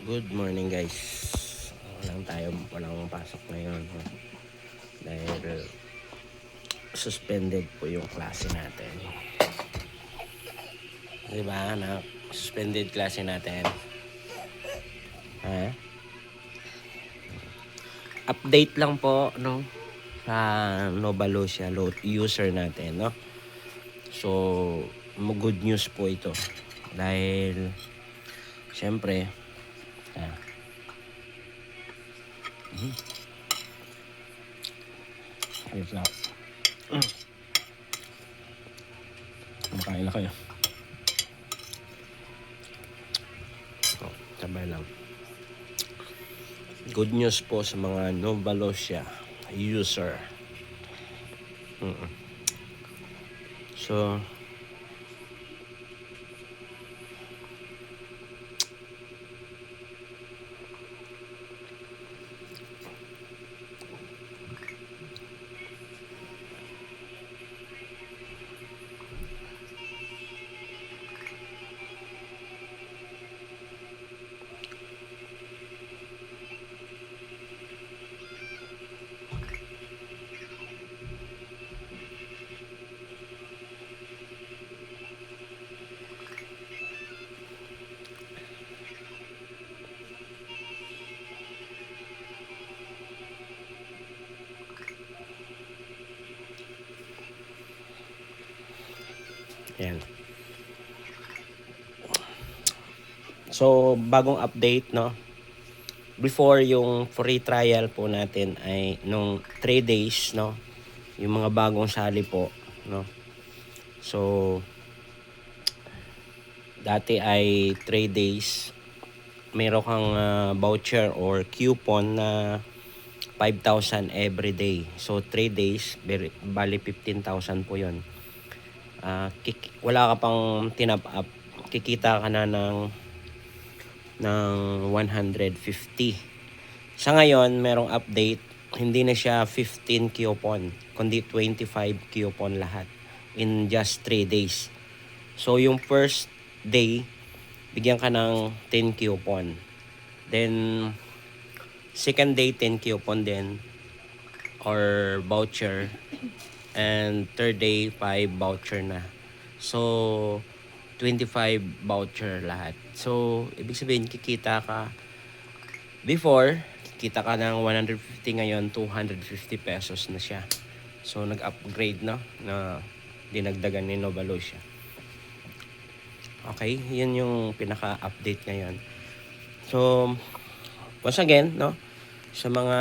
Good morning guys. Walang pasok ngayon. Dahil suspended po yung klase natin. Diba anak? Suspended klase natin. Ha? Update lang po, no? Sa Nova Lucia user natin, no? So, good news po ito. Dahil, syempre, wait lang. Makain na kayo. Sabay lang. Good news po sa mga Nova Lucia user. So, yan. So, bagong update, no? Before, yung free trial po natin ay nung 3 days, no? Yung mga bagong sali po, no? So, dati ay 3 days. Meron kang voucher or coupon na 5,000 every day. So, 3 days, bali 15,000 po yun. Wala ka pang tinap up, kikita ka na ng 150. Sa ngayon, merong update, hindi na siya 15 coupon, kundi 25 coupon lahat in just 3 days. So, yung first day, bigyan ka ng 10 coupon. Then, second day, 10 coupon din or voucher. And third day, 5 voucher na. So, 25 voucher lahat. So, ibig sabihin, kikita ka. Before, kikita ka ng 150, ngayon 250 pesos na siya. So, nag-upgrade na dinagdagan ni Nova Lucia. Okay, yun yung pinaka-update ngayon. So, once again, no, sa mga